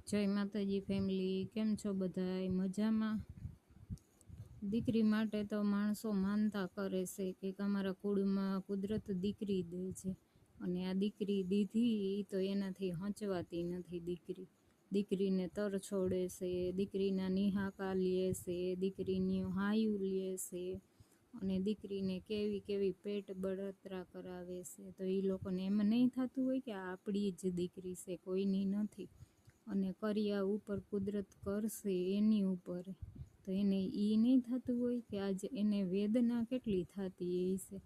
જય માતાજી ફેમિલી, કેમ છો બધાય? મજામાં? દીકરી માટે તો માણસો માનતા કરે છે કે અમારા કુળમાં કુદરત દીકરી દે છે, અને આ દીકરી દીધી તો એનાથી હંચવાતી નથી. દીકરીને તર છોડે છે, દીકરીના નિહાકા લે છે, દીકરીની હાયું લે છે, અને દીકરીને કેવી કેવી પેટ બળતરા કરાવે છે. તો એ લોકોને એમ નહીં થતું હોય કે આ આપણી જ દીકરી છે, કોઈની નથી, અને કરિયા ઉપર કુદરત કરશે એની ઉપર, તો એને એ નહીં થતું હોય કે આજે એને વેદના કેટલી થતી હશે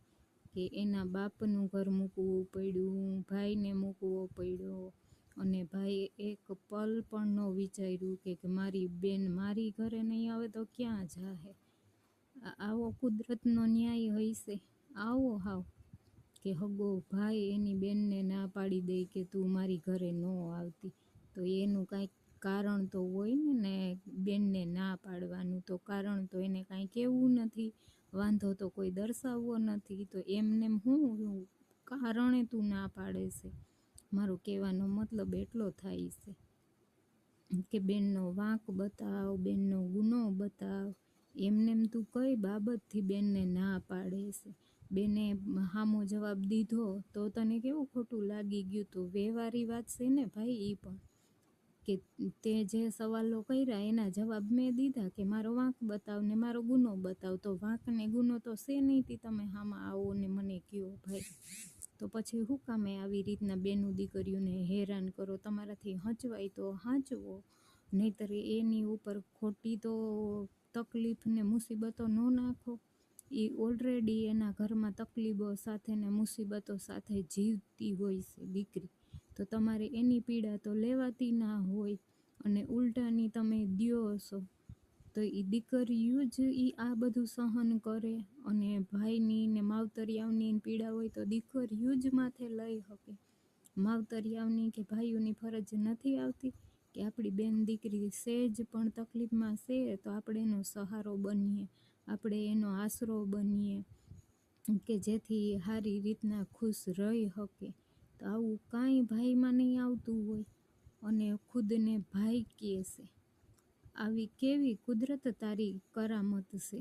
કે એના બાપનું ઘર મૂકવું પડ્યું, ભાઈને મૂકવો પડ્યો, અને ભાઈ એક પલ પણ ન વિચાર્યું કે મારી બેન મારી ઘરે નહીં આવે તો ક્યાં જાહે. આવો કુદરતનો ન્યાય હશે? આવો હાવ કે હગો ભાઈ એની બેનને ના પાડી દે કે તું મારી ઘરે ન આવતી, તો એનું કાંઈક કારણ તો હોય ને બેનને ના પાડવાનું, તો કારણ તો એને કાંઈ કહેવું નથી, વાંધો તો કોઈ દર્શાવવો નથી, તો એમને શું કારણે તું ના પાડે છે? મારો કહેવાનો મતલબ એટલો થાય છે કે બેનનો વાંક બતાવ, બેનનો ગુનો બતાવ. એમને તું કઈ બાબતથી બેનને ના પાડે છે? બેને સામો જવાબ દીધો તો તને કેવું ખોટું લાગી ગયું? તો વ્યવહારી વાત છે ને ભાઈ, એ પણ કે તે જે સવાલો કર્યા એના જવાબ મેં દીધા કે મારો વાંક બતાવ ને મારો ગુનો બતાવ. તો વાંક ને ગુનો તો છે નહીં, તમે હામાં આવો ને મને કહો ભાઈ. તો પછી શું કામે આવી રીતના બેનું દીકરીઓને હેરાન કરો? તમારાથી હંચવાય તો હાંચવો, નહીંતર એની ઉપર ખોટી તો તકલીફ ને મુસીબતો ન નાખો. એ ઓલરેડી એના ઘરમાં તકલીફો સાથે ને મુસીબતો સાથે જીવતી હોય છે દીકરી, તો તમારે એની પીડા તો લેવાતી ના હોય, અને ઉલટાની તમે દ્યો છો તો એ દીકરીઓ જ આ બધું સહન કરે, અને ભાઈની ને માવતરિયાઓની પીડા હોય તો દીકરીઓ જ માથે લઈ શકે. માવતરિયાઓની કે ભાઈઓની ફરજ નથી આવતી કે આપણી બેન દીકરી સેજ પણ તકલીફમાં છે તો આપણે એનો સહારો બનીએ, આપણે એનો આશરો બનીએ, કે જેથી સારી રીતના ખુશ રહી શકે. તો આવું કાંઈ ભાઈમાં નહીં આવતું હોય, અને ખુદને ભાઈ કહે છે. આવી કેવી કુદરત તારી કરામત છે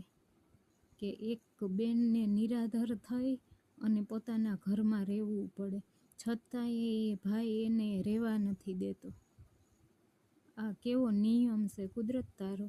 કે એક બેનને નિરાધાર થઈ અને પોતાના ઘરમાં રહેવું પડે, છતાંય એ ભાઈ એને રહેવા નથી દેતો. આ કેવો નિયમ છે કુદરત તારો!